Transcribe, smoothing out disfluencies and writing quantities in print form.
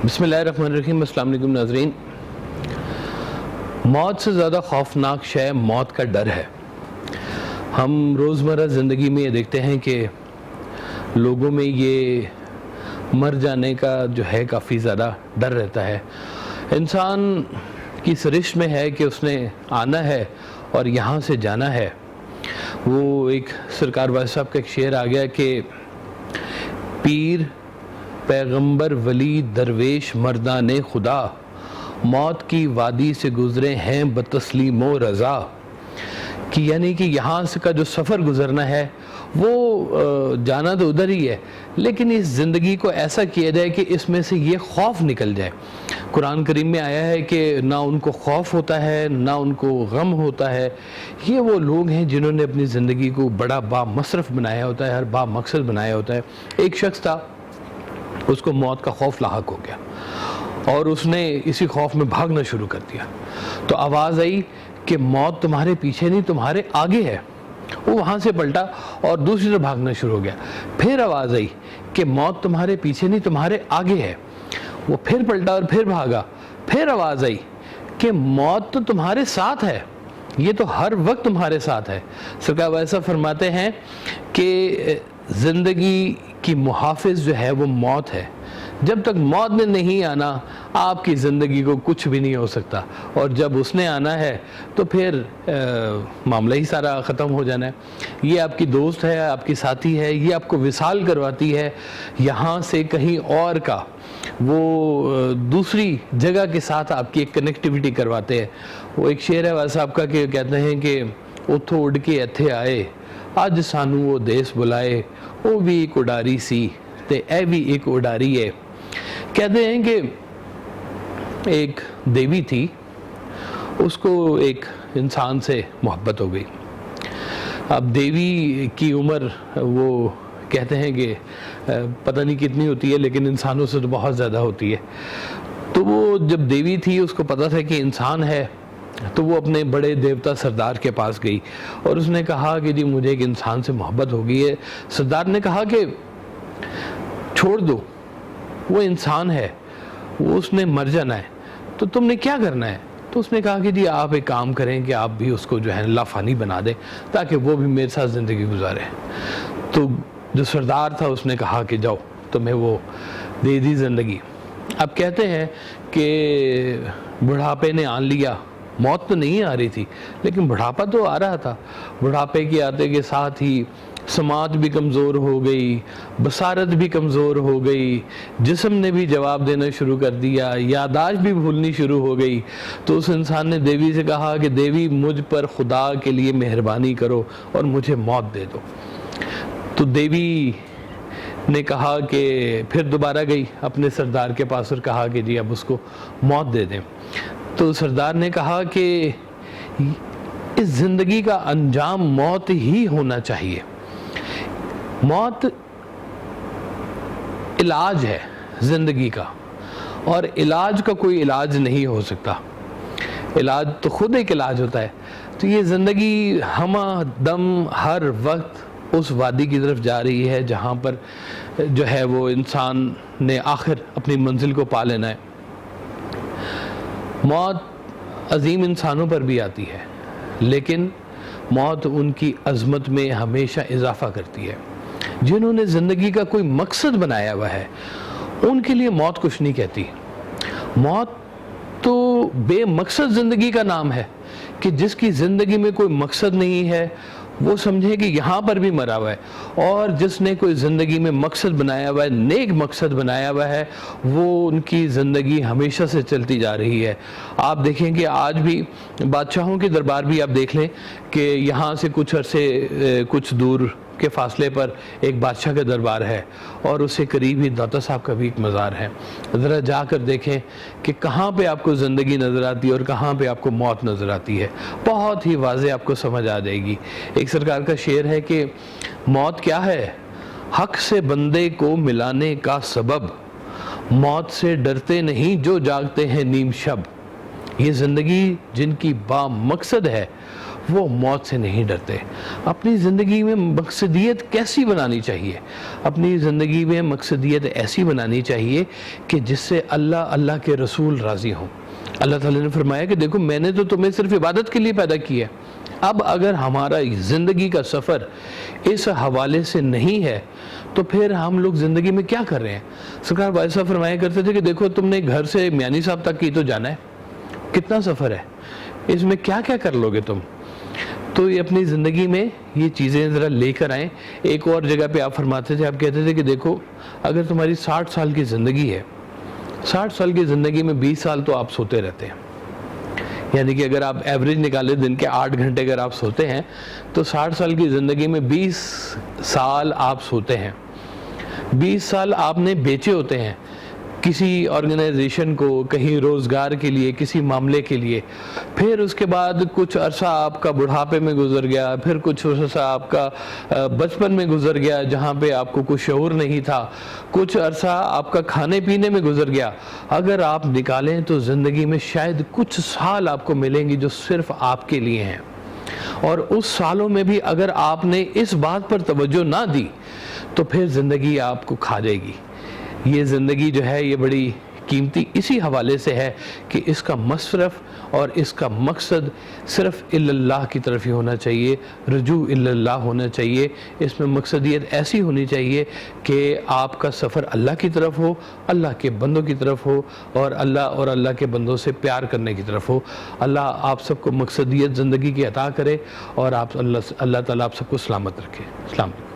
بسم اللہ الرحمن الرحیم۔ السلام علیکم ناظرین۔ موت سے زیادہ خوفناک شے موت کا ڈر ہے۔ ہم روزمرہ زندگی میں یہ دیکھتے ہیں کہ لوگوں میں یہ مر جانے کا جو ہے کافی زیادہ ڈر رہتا ہے۔ انسان کی سرشت میں ہے کہ اس نے آنا ہے اور یہاں سے جانا ہے۔ وہ ایک سرکار واحد صاحب کا ایک شعر آ گیا کہ پیر پیغمبر ولی درویش مردان خدا موت کی وادی سے گزرے ہیں بتسلیم و رضا، کہ یعنی کہ یہاں سے کا جو سفر گزرنا ہے وہ جانا تو ادھر ہی ہے، لیکن اس زندگی کو ایسا کیا جائے کہ اس میں سے یہ خوف نکل جائے۔ قرآن کریم میں آیا ہے کہ نہ ان کو خوف ہوتا ہے نہ ان کو غم ہوتا ہے۔ یہ وہ لوگ ہیں جنہوں نے اپنی زندگی کو بڑا با مصرف بنایا ہوتا ہے، ہر با مقصد بنایا ہوتا ہے۔ ایک شخص تھا، اس کو موت کا خوف لاحق ہو گیا اور اس نے اسی خوف میں بھاگنا شروع کر دیا۔ تو آواز آئی کہ موت تمہارے پیچھے نہیں تمہارے آگے ہے۔ وہ وہاں سے پلٹا اور دوسری طرف بھاگنا شروع ہو گیا۔ پھر آواز آئی کہ موت تمہارے پیچھے نہیں تمہارے آگے ہے۔ وہ پھر پلٹا اور پھر بھاگا۔ پھر آواز آئی کہ موت تو تمہارے ساتھ ہے، یہ تو ہر وقت تمہارے ساتھ ہے۔ سرکار ویسا فرماتے ہیں کہ زندگی کی محافظ جو ہے وہ موت ہے۔ جب تک موت نے نہیں آنا آپ کی زندگی کو کچھ بھی نہیں ہو سکتا، اور جب اس نے آنا ہے تو پھر معاملہ ہی سارا ختم ہو جانا ہے۔ یہ آپ کی دوست ہے، آپ کی ساتھی ہے، یہ آپ کو وصال کرواتی ہے یہاں سے کہیں اور کا، وہ دوسری جگہ کے ساتھ آپ کی ایک کنیکٹیوٹی کرواتے ہیں۔ وہ ایک شعر ہے ویسا آپ کا کہ کہتے ہیں کہ اتھو اڑ کے ایتھے آئے اج سانو وہ دیس بلائے، وہ بھی ایک اڈاری سی تے اے بھی ایک اڈاری ہے۔ کہتے ہیں کہ ایک دیوی تھی، اس کو ایک انسان سے محبت ہو گئی۔ اب دیوی کی عمر وہ کہتے ہیں کہ پتہ نہیں کتنی ہوتی ہے، لیکن انسانوں سے تو بہت زیادہ ہوتی ہے۔ تو وہ جب دیوی تھی اس کو پتہ تھا کہ انسان ہے، تو وہ اپنے بڑے دیوتا سردار کے پاس گئی اور اس نے کہا کہ جی مجھے ایک انسان سے محبت ہو گئی ہے۔ سردار نے کہا کہ چھوڑ دو، وہ انسان ہے، وہ اس نے مر جانا ہے، تو تم نے کیا کرنا ہے؟ تو اس نے کہا کہ جی آپ ایک کام کریں کہ آپ بھی اس کو جو ہے لافانی بنا دیں تاکہ وہ بھی میرے ساتھ زندگی گزارے۔ تو جو سردار تھا اس نے کہا کہ جاؤ تمہیں وہ دے دی زندگی۔ اب کہتے ہیں کہ بڑھاپے نے آن لیا، موت تو نہیں آ رہی تھی لیکن بڑھاپا تو آ رہا تھا۔ بڑھاپے کے آتے کے ساتھ ہی سماعت بھی کمزور ہو گئی، بصارت بھی کمزور ہو گئی، جسم نے بھی جواب دینا شروع کر دیا، یادداشت بھی بھولنی شروع ہو گئی۔ تو اس انسان نے دیوی سے کہا کہ دیوی مجھ پر خدا کے لیے مہربانی کرو اور مجھے موت دے دو۔ تو دیوی نے کہا کہ پھر دوبارہ گئی اپنے سردار کے پاس اور کہا کہ جی اب اس کو موت دے دیں۔ تو سردار نے کہا کہ اس زندگی کا انجام موت ہی ہونا چاہیے۔ موت علاج ہے زندگی کا، اور علاج کا کوئی علاج نہیں ہو سکتا، علاج تو خود ایک علاج ہوتا ہے۔ تو یہ زندگی ہمہ دم ہر وقت اس وادی کی طرف جا رہی ہے جہاں پر جو ہے وہ انسان نے آخر اپنی منزل کو پا لینا ہے۔ موت عظیم انسانوں پر بھی آتی ہے، لیکن موت ان کی عظمت میں ہمیشہ اضافہ کرتی ہے۔ جنہوں نے زندگی کا کوئی مقصد بنایا ہوا ہے ان کے لیے موت کچھ نہیں کہتی۔ موت تو بے مقصد زندگی کا نام ہے، کہ جس کی زندگی میں کوئی مقصد نہیں ہے وہ سمجھے کہ یہاں پر بھی مرا ہوا ہے، اور جس نے کوئی زندگی میں مقصد بنایا ہوا ہے، نیک مقصد بنایا ہوا ہے، وہ ان کی زندگی ہمیشہ سے چلتی جا رہی ہے۔ آپ دیکھیں کہ آج بھی بادشاہوں کے دربار بھی آپ دیکھ لیں کہ یہاں سے کچھ عرصے کچھ دور کے فاصلے پر ایک بادشاہ کا دربار ہے، اور اس سے قریب ہی داتا صاحب کا بھی ایک مزار ہے۔ ذرا جا کر دیکھیں کہ کہاں پہ آپ کو زندگی نظر آتی ہے اور کہاں پہ آپ کو موت نظر آتی ہے، بہت ہی واضح آپ کو سمجھ آ جائے گی۔ ایک سرکار کا شعر ہے کہ موت کیا ہے؟ حق سے بندے کو ملانے کا سبب، موت سے ڈرتے نہیں جو جاگتے ہیں نیم شب۔ یہ زندگی جن کی با مقصد ہے وہ موت سے نہیں ڈرتے۔ اپنی زندگی میں مقصدیت کیسی بنانی چاہیے؟ اپنی زندگی میں مقصدیت ایسی بنانی چاہیے کہ جس سے اللہ کے رسول راضی ہوں۔ اللہ تعالیٰ نے فرمایا کہ دیکھو میں نے تو تمہیں صرف عبادت کے لیے پیدا کیا ہے، اب اگر ہمارا زندگی کا سفر اس حوالے سے نہیں ہے تو پھر ہم لوگ زندگی میں کیا کر رہے ہیں؟ سرکار والد صاحب فرمایا کرتے تھے کہ دیکھو تم نے گھر سے میانی صاحب تک کی تو جانا ہے، کتنا سفر ہے، اس میں کیا کیا کر لو گے تم؟ تو یہ اپنی زندگی میں یہ چیزیں ذرا لے کر آئیں۔ ایک اور جگہ پہ آپ فرماتے تھے، آپ کہتے تھے کہ دیکھو اگر تمہاری 60 سال کی زندگی ہے، 60 سال کی زندگی میں 20 سال تو آپ سوتے رہتے ہیں، یعنی کہ اگر آپ ایوریج نکالیں دن کے 8 گھنٹے اگر آپ سوتے ہیں تو 60 سال کی زندگی میں 20 سال آپ سوتے ہیں، 20 سال آپ نے بیچے ہوتے ہیں کسی آرگنائزیشن کو، کہیں روزگار کے لیے، کسی معاملے کے لیے۔ پھر اس کے بعد کچھ عرصہ آپ کا بڑھاپے میں گزر گیا، پھر کچھ عرصہ آپ کا بچپن میں گزر گیا جہاں پہ آپ کو کوئی شعور نہیں تھا، کچھ عرصہ آپ کا کھانے پینے میں گزر گیا۔ اگر آپ نکالیں تو زندگی میں شاید کچھ سال آپ کو ملیں گے جو صرف آپ کے لیے ہیں، اور اس سالوں میں بھی اگر آپ نے اس بات پر توجہ نہ دی تو پھر زندگی آپ کو کھا جائے گی۔ یہ زندگی جو ہے یہ بڑی قیمتی اسی حوالے سے ہے کہ اس کا مصرف اور اس کا مقصد صرف اللہ کی طرف ہی ہونا چاہیے، رجوع اللہ ہونا چاہیے۔ اس میں مقصدیت ایسی ہونی چاہیے کہ آپ کا سفر اللہ کی طرف ہو، اللہ کے بندوں کی طرف ہو، اور اللہ کے بندوں سے پیار کرنے کی طرف ہو۔ اللہ آپ سب کو مقصدیت زندگی کی عطا کرے، اور اللہ تعالیٰ آپ سب کو سلامت رکھے۔ السلام علیکم۔